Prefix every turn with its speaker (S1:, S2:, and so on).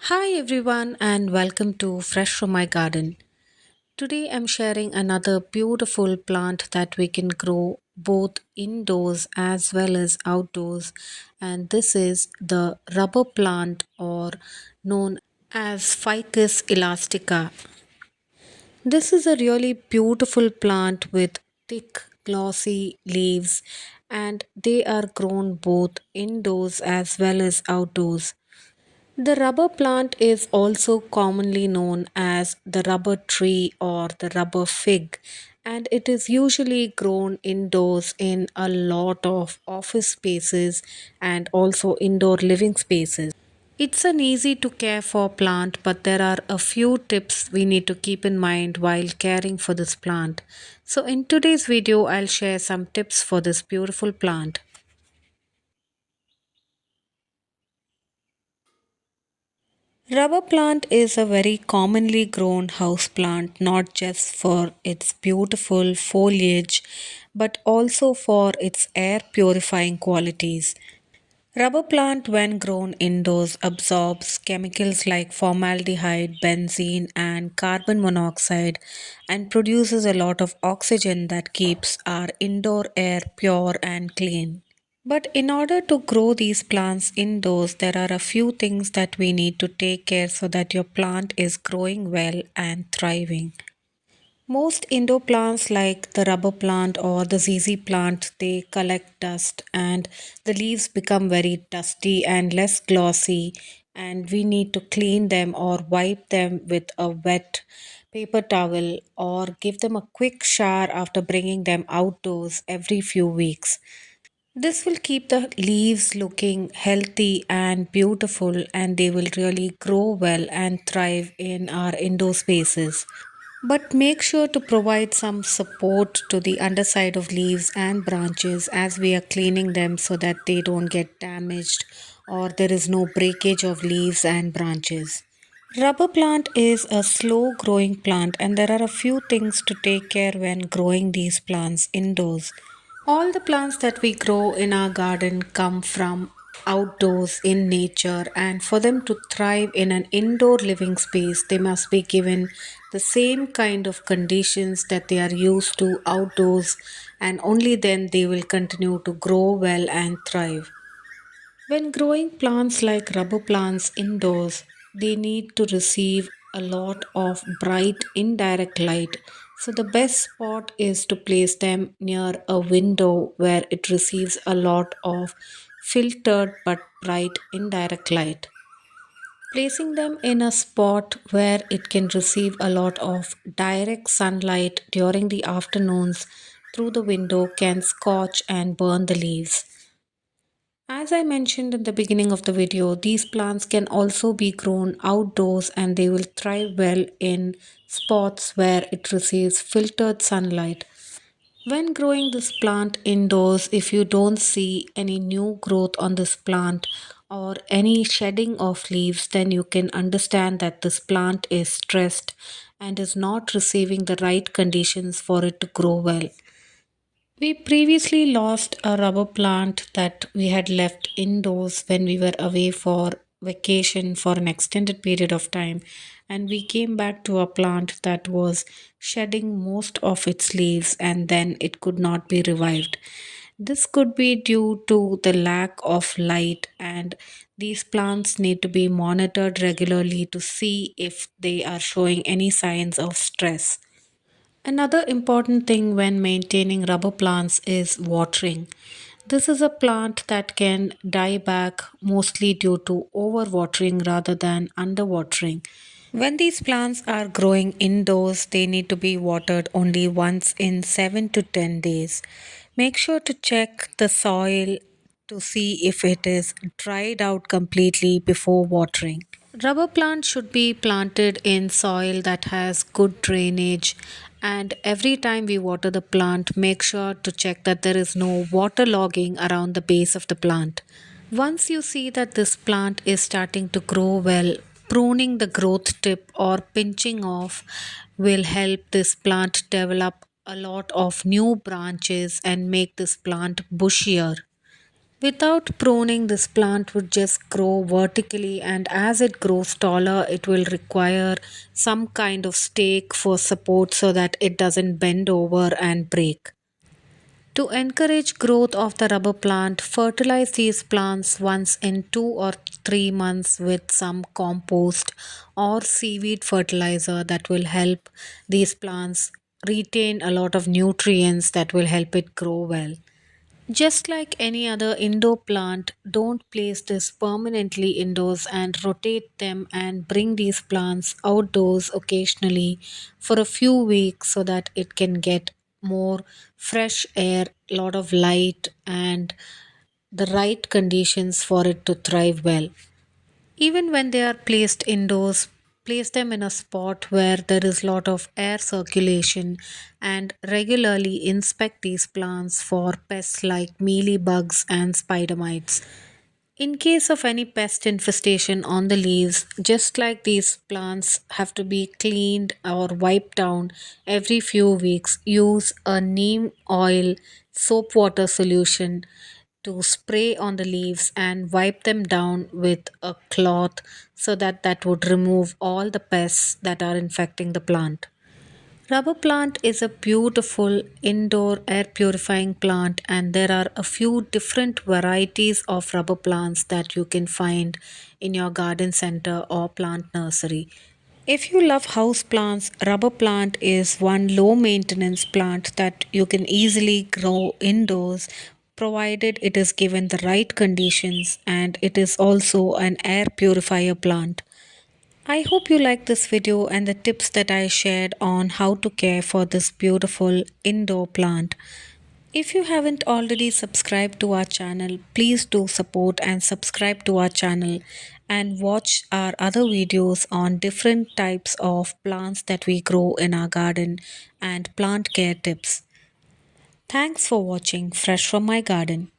S1: Hi everyone and welcome to Fresh from My Garden. Today I'm sharing another beautiful plant that we can grow both indoors as well as outdoors, and this is the rubber plant or known as Ficus elastica. This is a really beautiful plant with thick glossy leaves, and they are grown both indoors as well as outdoors. The rubber plant is also commonly known as the rubber tree or the rubber fig, and it is usually grown indoors in a lot of office spaces and also indoor living spaces. It's an easy to care for plant, but there are a few tips we need to keep in mind while caring for this plant. So, in today's video, I'll share some tips for this beautiful plant. Rubber plant is a very commonly grown house plant not just for its beautiful foliage but also for its air purifying qualities. Rubber plant when grown indoors absorbs chemicals like formaldehyde, benzene and carbon monoxide and produces a lot of oxygen that keeps our indoor air pure and clean. But in order to grow these plants indoors, there are a few things that we need to take care so that your plant is growing well and thriving. Most indoor plants like the rubber plant or the ZZ plant, they collect dust and the leaves become very dusty and less glossy, and we need to clean them or wipe them with a wet paper towel or give them a quick shower after bringing them outdoors every few weeks. This will keep the leaves looking healthy and beautiful, and they will really grow well and thrive in our indoor spaces. But make sure to provide some support to the underside of leaves and branches as we are cleaning them so that they don't get damaged or there is no breakage of leaves and branches. Rubber plant is a slow growing plant, and there are a few things to take care when growing these plants indoors. All the plants that we grow in our garden come from outdoors in nature, and for them to thrive in an indoor living space, they must be given the same kind of conditions that they are used to outdoors, and only then they will continue to grow well and thrive. When growing plants like rubber plants indoors, they need to receive a lot of bright indirect light. So, the best spot is to place them near a window where it receives a lot of filtered but bright indirect light. Placing them in a spot where it can receive a lot of direct sunlight during the afternoons through the window can scorch and burn the leaves. As I mentioned in the beginning of the video, these plants can also be grown outdoors and they will thrive well in spots where it receives filtered sunlight. When growing this plant indoors, if you don't see any new growth on this plant or any shedding of leaves, then you can understand that this plant is stressed and is not receiving the right conditions for it to grow well. We previously lost a rubber plant that we had left indoors when we were away for vacation for an extended period of time, and we came back to a plant that was shedding most of its leaves and then it could not be revived. This could be due to the lack of light, and these plants need to be monitored regularly to see if they are showing any signs of stress. Another important thing when maintaining rubber plants is watering. This is a plant that can die back mostly due to overwatering rather than underwatering. When these plants are growing indoors, they need to be watered only once in 7 to 10 days. Make sure to check the soil to see if it is dried out completely before watering. Rubber plants should be planted in soil that has good drainage, and every time we water the plant, make sure to check that there is no water logging around the base of the plant. Once you see that this plant is starting to grow well, pruning the growth tip or pinching off will help this plant develop a lot of new branches and make this plant bushier. Without pruning, this plant would just grow vertically, and as it grows taller, it will require some kind of stake for support so that it doesn't bend over and break. To encourage growth of the rubber plant, fertilize these plants once in 2 or 3 months with some compost or seaweed fertilizer that will help these plants retain a lot of nutrients that will help it grow well. Just like any other indoor plant, don't place this permanently indoors and rotate them and bring these plants outdoors occasionally for a few weeks so that it can get more fresh air, lot of light, and the right conditions for it to thrive well. Even when they are placed indoors, place them in a spot where there is lot of air circulation and regularly inspect these plants for pests like mealybugs and spider mites. In case of any pest infestation on the leaves, just like these plants have to be cleaned or wiped down every few weeks, use a neem oil soap water solution to spray on the leaves and wipe them down with a cloth so that that would remove all the pests that are infecting the plant. Rubber plant is a beautiful indoor air purifying plant, and there are a few different varieties of rubber plants that you can find in your garden center or plant nursery. If you love house plants, rubber plant is one low maintenance plant that you can easily grow indoors provided it is given the right conditions, and it is also an air purifier plant. I hope you like this video and the tips that I shared on how to care for this beautiful indoor plant. If you haven't already subscribed to our channel, please do support and subscribe to our channel and watch our other videos on different types of plants that we grow in our garden and plant care tips. Thanks for watching Fresh from My Garden.